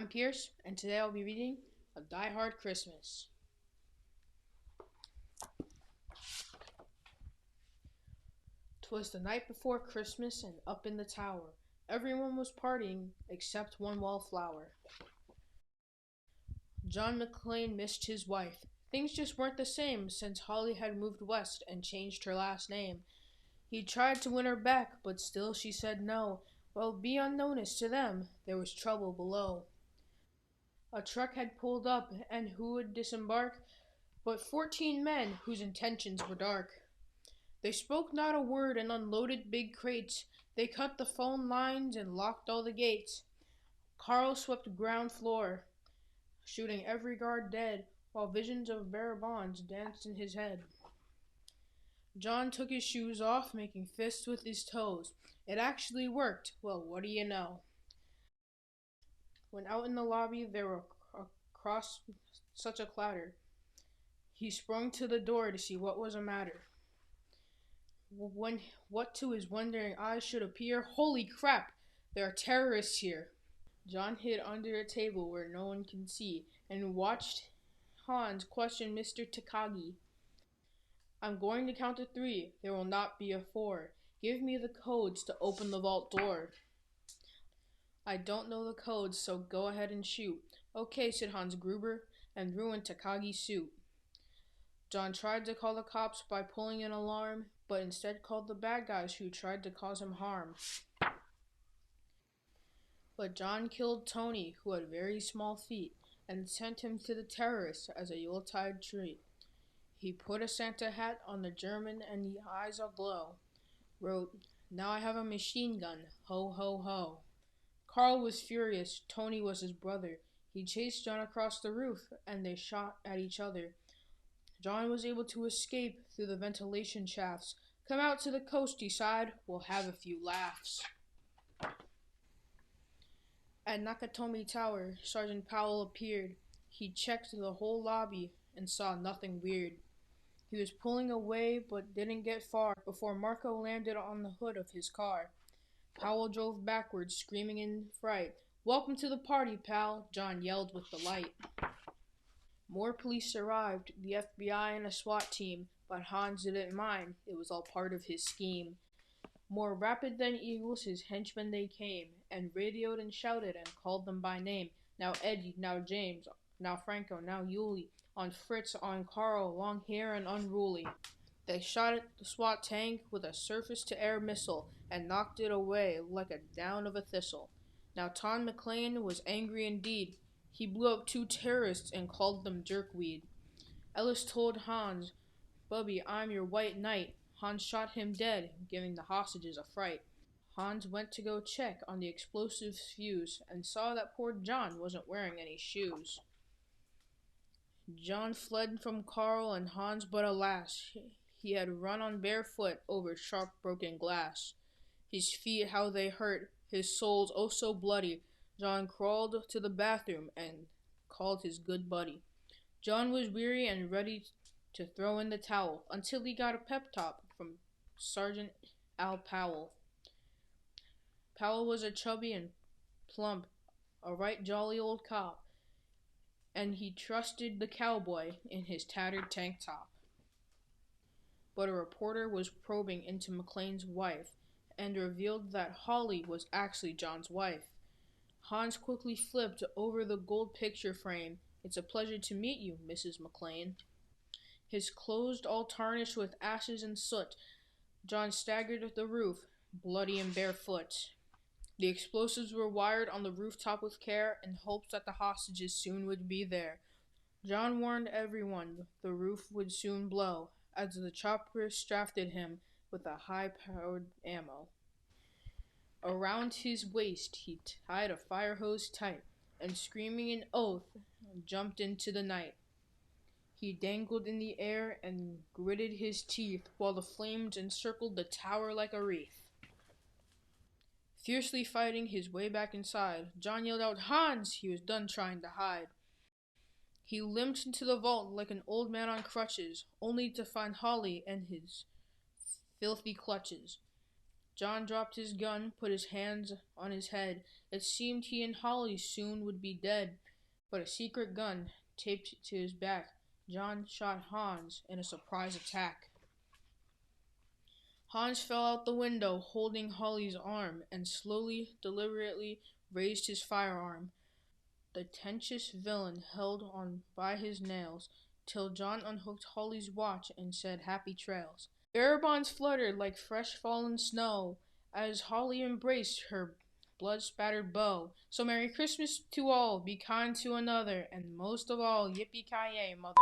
I'm Pierce, and today I'll be reading A Die Hard Christmas. 'Twas the night before Christmas, and up in the tower, everyone was partying except one wallflower. John McClane missed his wife. Things just weren't the same since Holly had moved west and changed her last name. He tried to win her back, but still she said no. Well, be unnoticed to them, there was trouble below. A truck had pulled up, and who would disembark but 14 men whose intentions were dark. They spoke not a word and unloaded big crates. They cut the phone lines and locked all the gates. Carl swept ground floor, shooting every guard dead, while visions of bare bonds danced in his head. John took his shoes off, making fists with his toes. It actually worked. Well, what do you know? When out in the lobby there were across such a clatter, he sprung to the door to see what was the matter. When what to his wondering eyes should appear, holy crap, there are terrorists here. John hid under a table where no one could see and watched Hans question Mr. Takagi. I'm going to count to 3. There will not be a 4. Give me the codes to open the vault door. I don't know the codes, so go ahead and shoot. Okay, said Hans Gruber, and ruined Takagi's suit. John tried to call the cops by pulling an alarm, but instead called the bad guys who tried to cause him harm. But John killed Tony, who had very small feet, and sent him to the terrorists as a Yuletide treat. He put a Santa hat on the German and the eyes aglow, wrote, "Now I have a machine gun, ho ho ho." Carl was furious. Tony was his brother. He chased John across the roof, and they shot at each other. John was able to escape through the ventilation shafts. Come out to the coast, he sighed. We'll have a few laughs. At Nakatomi Tower, Sergeant Powell appeared. He checked the whole lobby and saw nothing weird. He was pulling away but didn't get far before Marco landed on the hood of his car. Powell drove backwards, screaming in fright. "Welcome to the party, pal," John yelled with delight. More police arrived, the FBI and a SWAT team, but Hans didn't mind. It was all part of his scheme. More rapid than eagles, his henchmen they came, and radioed and shouted and called them by name. Now Eddie, now James, now Franco, now Yuli, on Fritz, on Carl, long hair and unruly. They shot at the SWAT tank with a surface-to-air missile and knocked it away like a down of a thistle. Now Tom McClane was angry indeed. He blew up 2 terrorists and called them jerkweed. Ellis told Hans, "Bubby, I'm your white knight." Hans shot him dead, giving the hostages a fright. Hans went to go check on the explosive fuse and saw that poor John wasn't wearing any shoes. John fled from Carl and Hans, but alas, he had run on barefoot over sharp broken glass. His feet, how they hurt, his soles oh so bloody. John crawled to the bathroom and called his good buddy. John was weary and ready to throw in the towel until he got a pep talk from Sergeant Al Powell. Powell was a chubby and plump, a right jolly old cop, and he trusted the cowboy in his tattered tank top. But a reporter was probing into McClane's wife and revealed that Holly was actually John's wife. Hans quickly flipped over the gold picture frame. "It's a pleasure to meet you, Mrs. McClane." His clothes all tarnished with ashes and soot, John staggered up the roof, bloody and barefoot. The explosives were wired on the rooftop with care in hopes that the hostages soon would be there. John warned everyone the roof would soon blow, as the choppers shafted him with a high-powered ammo. Around his waist he tied a fire hose tight, and screaming an oath, jumped into the night. He dangled in the air and gritted his teeth while the flames encircled the tower like a wreath. Fiercely fighting his way back inside, John yelled out, "Hans!" He was done trying to hide. He limped into the vault like an old man on crutches, only to find Holly in his filthy clutches. John dropped his gun, put his hands on his head. It seemed he and Holly soon would be dead, but a secret gun taped to his back, John shot Hans in a surprise attack. Hans fell out the window, holding Holly's arm, and slowly, deliberately raised his firearm. The tenacious villain held on by his nails till John unhooked Holly's watch and said happy trails. Bear bonds fluttered like fresh fallen snow as Holly embraced her blood-spattered bow. So Merry Christmas to all, be kind to another, and most of all, yippee-ki-yay, mother